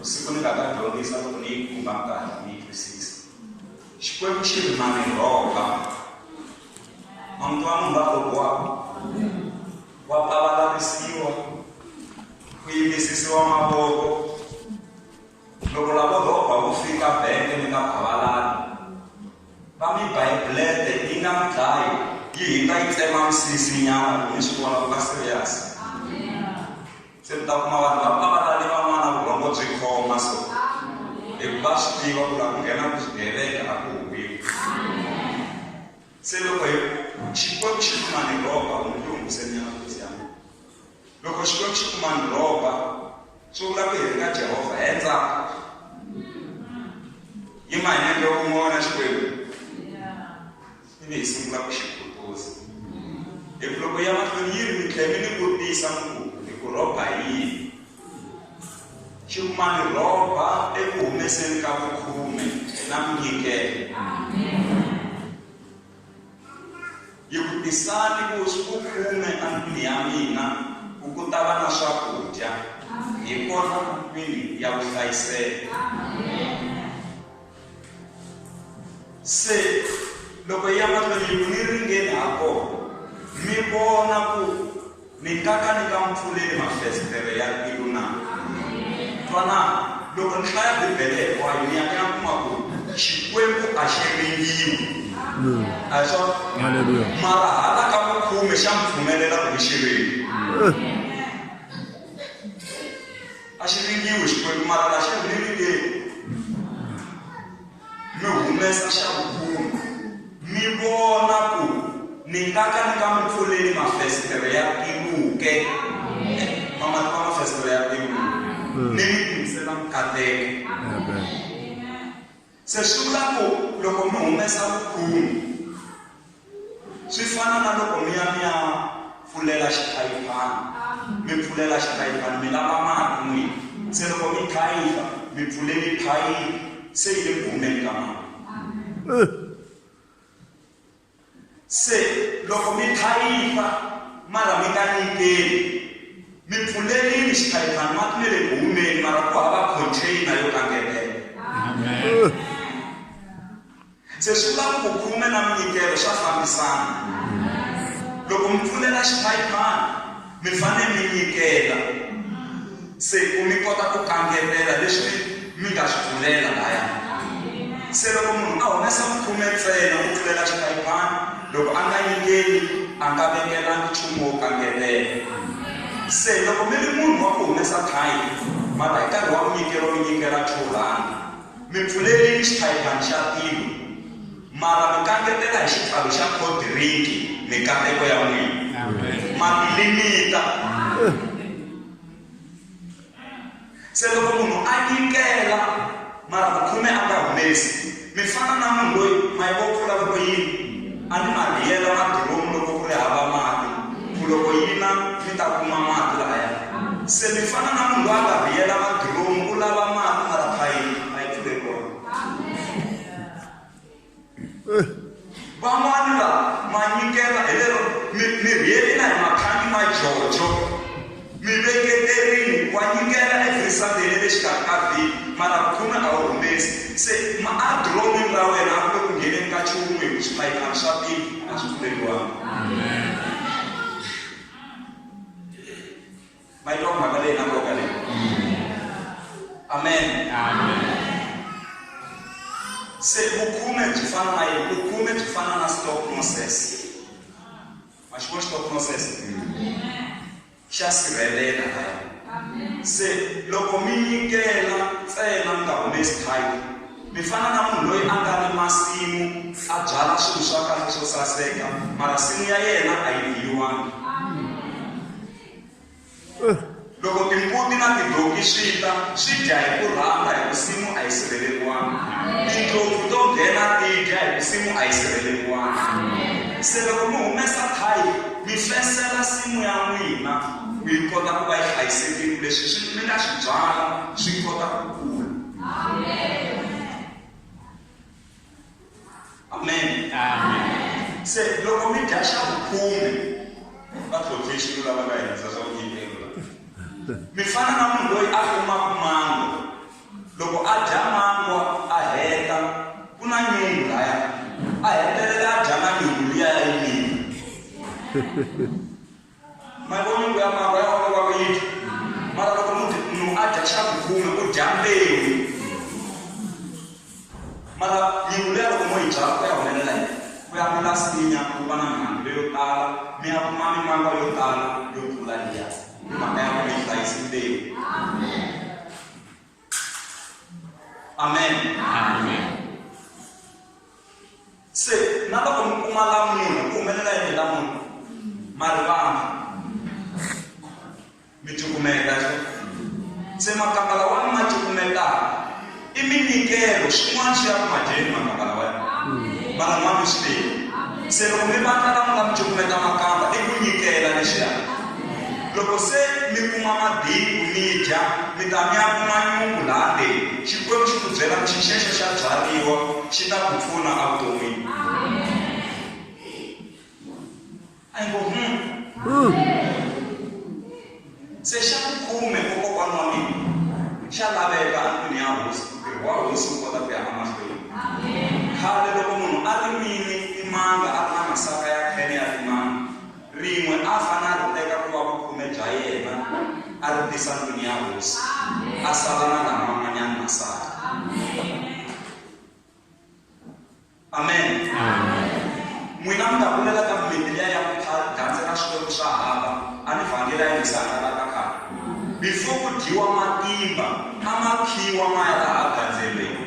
siku ni ndakadyondzisa loko ni yi khumba nkarhi ni yi twisisa. Xikwembu xi rimane rhoba mantu wa munhu va lokiwaka wa pavalarisiwa ku yimisisiwa mavoko. Loko lavo rhoba vo fika benge mi nga phavalani va mi bayibulete yi nga mi dlayi yi hinga yi tsema misisi nyana mi swi vona ku nga serious. Se mi ta kuma vanhu va pavalale van'wana vurhongo byi khoma so hikuva swi tiva ku la ku nghena ku swigevenga a ku huwiwi. Se loko Xikwembu xi kuma ni rhoba munhu yi hungusenyana kusyana. Loko Xikwembu xi kuma ni rhoba swi vula ku hi ringa Jehovha endzhaku yi mahanyelo yo n'wana Xikwembu ivi hi sungula ku xi phuruza. Hi ku loko ya mahlweni yi ri mi tlhela mi ni vutisa hi ku rhoba yihi. Xi kuma ni rhoba eku humeseni ka vukhume na minyikelo. Yi ku tisani ku vukhume endlwini ya mina ku ta va na swakudya hi kona ndlwini ya vuhlayiseki. Se loko ya mahlweni yi ku ni ringeni ha kona mi vona ku ni nga ka mpfuleli mafesitere ya tilo na. Twana loko ni hlaya Bibele hinkwayo ni ya kuma ku Xikwembu a xi ringiwi. Hallelujah. Mara hala ka vukhume xa mi pfumelela ku xi ringi. A xi ringiwi Xikwembu mara la xi ni ringeni. Mi humesa xa vukhume mi vona ku ni nga ka mi pfuleli mafesitere ya tiluke. Mama ti va mafesitere ya tiluke. Ni mi timisela mikateko. Se swi vula ku loko mi humesa vukhume swi fana na loko mi ya pfulela xithayipani. Mi pfulela xithayipani mi lava mati n'wini. Se loko mi thayipha mi pfuleli thayiphi se yi le ku humeni ka mati. Se loko mi thayipha mara mi nga nyikeli mi pfulelini xithayipani mati mi le ku humeni mara ku hava container yo kangetela. Se swi vula ku vukhume na minyikelo swa fambisana. Loko mi pfulela xithayipani mi fanele mi nyikela se ku mi kota ku kangetela leswi mi nga swi pfulela laya. Se loko munhu a humesa vukhume ntsena ku pfulela xithayipani loko a nga nyikeli a nga vekelangi nchumu wo kangetela. Se loko mi ri munhu wa ku humesa thayiphi mara hi nkarhi wa vunyikelo mi nyikela tholani mi pfulelini xithayipani xa tilo mara mi kangetela hi xipfalo xa khodiriki mikateko ya n'wina. Ma tilimita. Se loko munhu a nyikela mara vukhume a nga humesi mi fana na munhu loyi mayi vo pfula loko yini a ni ma rhiyela madiromu loko ku ri hava mati ku loko yina mi ta kuma mati lahaya. Se mi fana na munhu loyi a nga rhiyela madiromu u lava mati mara phayiphi a yi pfule kona. Van'wani la ma nyikela hi lero mi rhiyelina hi makhanyi ma jojo mi veketerini wa nyikela efrisandeni lexikarhi ka vhiki mara vukhume a wu humesi. Se ma-adromini ra wena a ku le ku ngheneni ka nchumu hi swipayipani swa tiko a swi pfuleliwanga. Ma yi twa mhaka leyi na nkoka leyi. Amen. Se vukhume byi fana na yini? Vukhume byi fana na stop process. Ma xi vona stop process? Xa sirhelela laya. Se loko mi nyikela ntsena mi nga humesi thayiphi mi fana na munhu loyi a nga ni masimu a byala swilo swa kahle swo saseka mara nsimu ya yena a yi dyiwangi. Loko timbuti na tidonki swi ta swi dya hi ku rhanga hi ku nsimu a yi sirheleriwangi. Tindlopfu to nghena ti dya hi ku nsimu a yi sirheleriwangi. Se loko mi humesa thayiphi mi fesela nsimu ya n'wina ku yi kota ku va yi hlayisekile leswi mi nga swi byala swi kota ku kula. Amen. Se loko mi dya xa vukhume va tlhotlhexi lava nga hundza swa vunyikelo mi fana na munhu loyi a kumaka mango Mavongo ya mava ya wale wa yiti. Mara loko munhu adya xakuvuma ku dya mbewu. Mara nyingu lero mo yi byala ku ya humelela yini? Ku ya mila sinya ku va na mihandzu leyo tala, mi ya kuma mimangwa yo tala yo tlula liya. Mhaka ya ku mi hlayisi mbewu. Amen. Amen. Se na loko mi kuma la munhu ku humelela yini la munhu? Marivanga mi cukumeta se makambala wa ma cukumeta i minyikelo xin'wana xi ya ku madyeni makambala wa mara n'wana swi tivi se loko mi vatla la mi cukumeta makamba i ku nyikela lexiya loko se mi kuma mabindzu mi dya mi ta mi ya kuma nyungu laha leyi xikwembu xi ku byela ku xi xexo xa byariwa xi ta ku pfuna evuton'wini a yi ngo se xa ku khume kokokwana wa mina xa laveka endlwini ya hosi ntirho wa hosi wu kota ku ya emahlweni khale loko munhu a rimile timanga a ri na masaka ya khene ya timanga rin'we a fane a ri teka ku va vukhume bya yena a ri tisa ndlwini ya hosi a sala na lama man'wanyana masaka amen n'wina mi ta vulela ka mimiti liya ya ku gandzela swikwembu swa hava a ni vhangela ya misangala ka khale before ku dyiwa matimba a ma khiwa ma ya laha gandzelweni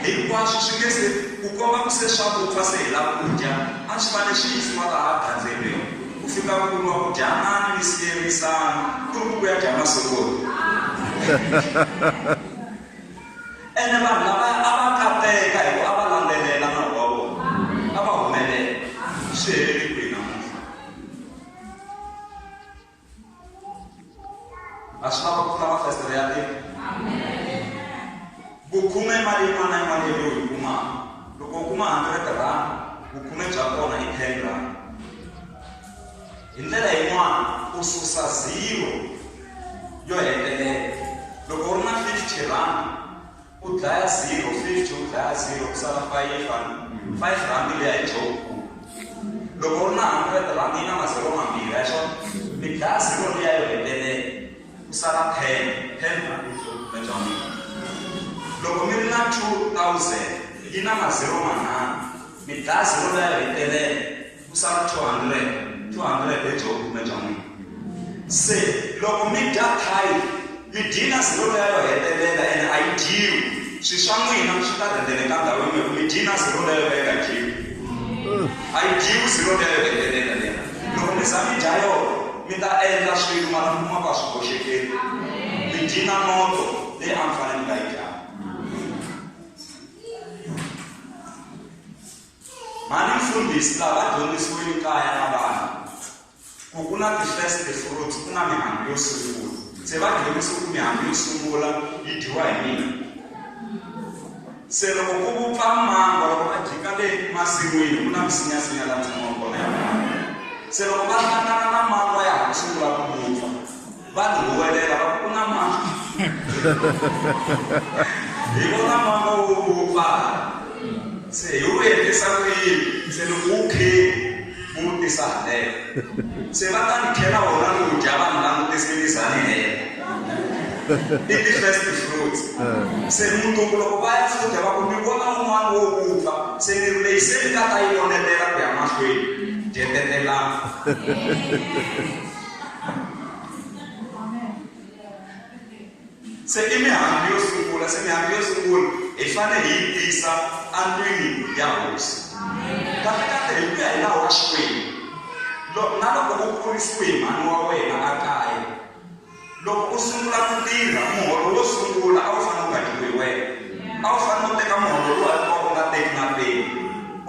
hinkwaswo swi nge se ku komba ku se swakudya se hi lava ku dya a swi fane swi yisiwa laha gandzelweni ku fika kuriwa ku dyanani mi siyerisana ku ri ku ya dya masokoti ene vanhu lava a va kateka hi ku a va landzelela nawu wa vona a va humelela swi heleli kwihi namuntlha a swi lava ku lava festere ya tiko vukhume mali yin'wana na yin'wana leyi u yi kumaka loko u kuma 100 rand vukhume bya kona i 10 rand hi ndlela yin'wana u susa 0 yo hetelela loko u ri na 50 rand u dlaya 0 50 u dlaya 0 ku sala 5 rand leya hi joku loko u ri na 100 rand yi na mazero mambirhi ya swona mi dlaya 0 leya yo hetelela ku sala 10 rand hi joku bya n'wina loko mi ri na 2000 yi na mazero manharhu mi dlaya 0 leya yo hetelela ku sala 200 hi joku bya n'wina se loko mi dya tithe mi dina 0 leya yo hetelela ene a yi dyiwi swi swa n'wina swi ta rhendzeleka ndhawu yin'we mi dina 0 leyo ka yi nga dyiwi a yi dyiwi 0 leyo hetelela leya loko mi za mi dya yona mi ta endla swilo mara mi kuma va swi boxekeli mi dina noto leyi a mi fanele mi nga yi dya mali mfundhisi laha va dyondzisiweni kaya na vana ku ku na ti-first fruits ku na mihandzu yo sungula se va dyondzisi ku mihandzu yo sungula yi dyiwa hi mina se loko ku vupfa mango loko va jika le masin'wini ku na misinyasinya laha tshamaka kona ya mano se loko va hlangana na mango ya ha ku sungula ku vupfa va tihuwelela va ku na mango hi vona mango wo vupfa se hi wu endlisa ku yini se loko wu kheni vutisa halelo se va ta ni khela wona ni wu dya vanhu langutiselisani hela i ti-first fruits se mundzuku loko va ya futa va ku ni vona un'wana wo vupfa se ni ri leyi se ni nga ta yi vonetela ku ya mahlweni dyetetelana se i mihandzu yo sungula se mihandzu yo sungula hi fanele hi yi tisa endlwini ya hosi kahlekahle hi ku ya hi nawu wa xikwembu na loko u kurisiwe hi mhani wa wena a kaya loko u sungula ku tirha muholo wo sungula a wu fanele u nga dyiwi hi wena a wu fanele u teka muholo lowu a u nga teki na peni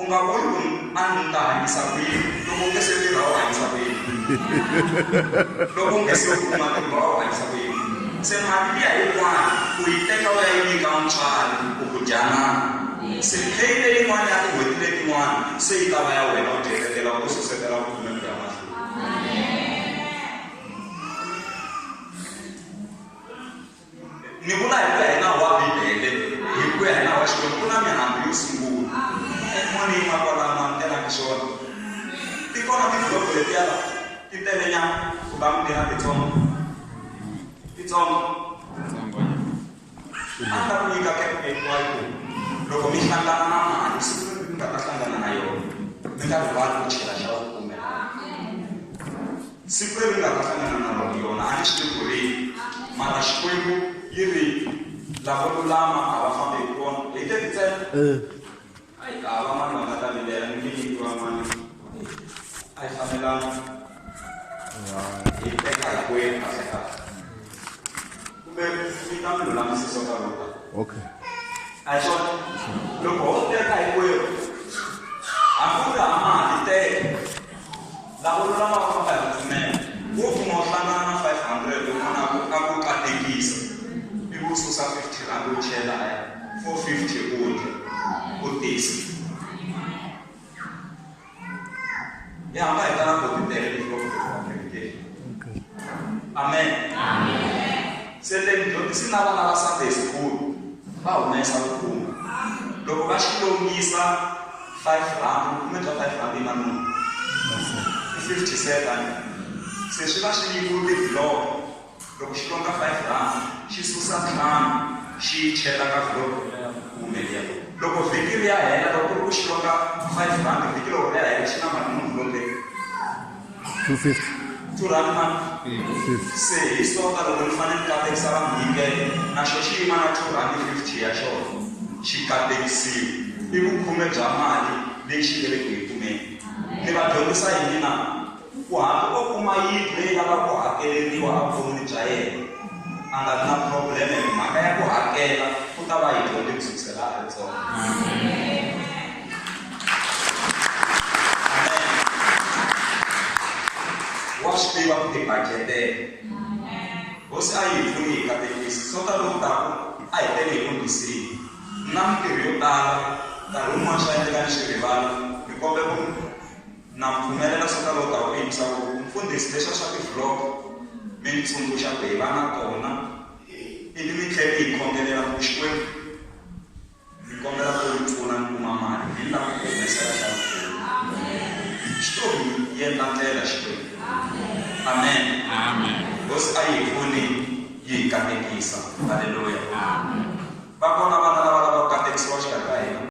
u nga vuli ku a ni ta hanyisa ku yini loko u nge se tirha u hanyisa ku yini loko u nge se kuma tirha u hanyisa ku yini se mali liya yin'wana u yi teka u ya yi nyika mutswari u ku dyanana se pay leyin'wana ya tin'hweti letin'wana se yi ta va ya wena u dyetetela u susetela vutomi bya mahlweni ni vula hi ku ya hi nawu wa bibele hi ku ya hi nawu wa xikwembu ku na mihandzu yo sungula emonini ma kwalama mi telaka xona kona ti-vlog letiya ti tele nyana ku va mi tirha titsongo a ta ku nyika kepe hinkwayo ku loko mi hlangana na mali siku leri mi nga ta hlangana na yona mi nga rivali ku chela xa vukume siku leri mi nga ta hlangana na yona a ni swi tivi ku ri mara Xikwembu yi ri lavo lulama a va fambi hi kona hi te titsena ayi ka va mani va nga ta vilela ni nyikiwa mani a yi fanelanga hi teka hinkwenu kahlekahle kumbe mi ta mi lulamisiso ka vona Okay. a hi swona loko ho teka hinkwenu hambi ku ri ha mali teka lavo lulama va famba hi ku pfumela wo kuma u hlangana na 500 un'wana a ku katekisa ivi u susa 50 rand u chela 450 u dya u tisa hi hamba hi tala ku titele loko kerekeni amen se le dyondzisi na vana va Sunday school va humesa vukhuma loko va xi lombisa 5 rand kume bya 5 rand na munhu 57 se swi va swi nyikiwe ti-vlog loko xi longa 5 rand xi susa 5 xi chela ka vlog kume liya loko vhiki ri ya hela loko ku ri ku xi longa 5 rand vhiki loko ri ya hela xi na mali munhu vlog leyi 2 rand mani se hi sonta loko ni fanele ni katekisa va mhikele na xo xi yima na 2 rand 50 ya xona xi katekisiwe i vukhume bya mali leyi xi nge le ku yi kumeni ni va dyondzisa hi mina ku hambi o kuma yindlu leyi lava ku hakeleriwa a vuton'wini bya yena a nga ri na probleme hi mhaka ya ku hakela ku ta va hi dyondze ku sukisela a ri ntsongo wa swi tiva ku tibaketela hosi a yi hi pfuni hi katekisi sota loku taku a hi tele hi lungisini na mintirho yo tala nkarhi wun'wana swa endleka ni swi rivala ni kombe ku na mpfumelela sota loku taku ku yimisa ku mfundhisi leswa swa ti-vlog mi ni tsundzuxa ku hi va na tona ivi mi tlhela hi khongelela ku Xikwembu mi kombela ku mi pfuna ni kuma mali hi lava ku humesela xa mfumo xitori yi endla ndlela Xikwembu amen hosi a yi hi pfuni yi hi katekisa halleluya va kona vana lava lavaka ku katekisiwa xikarhi ka hina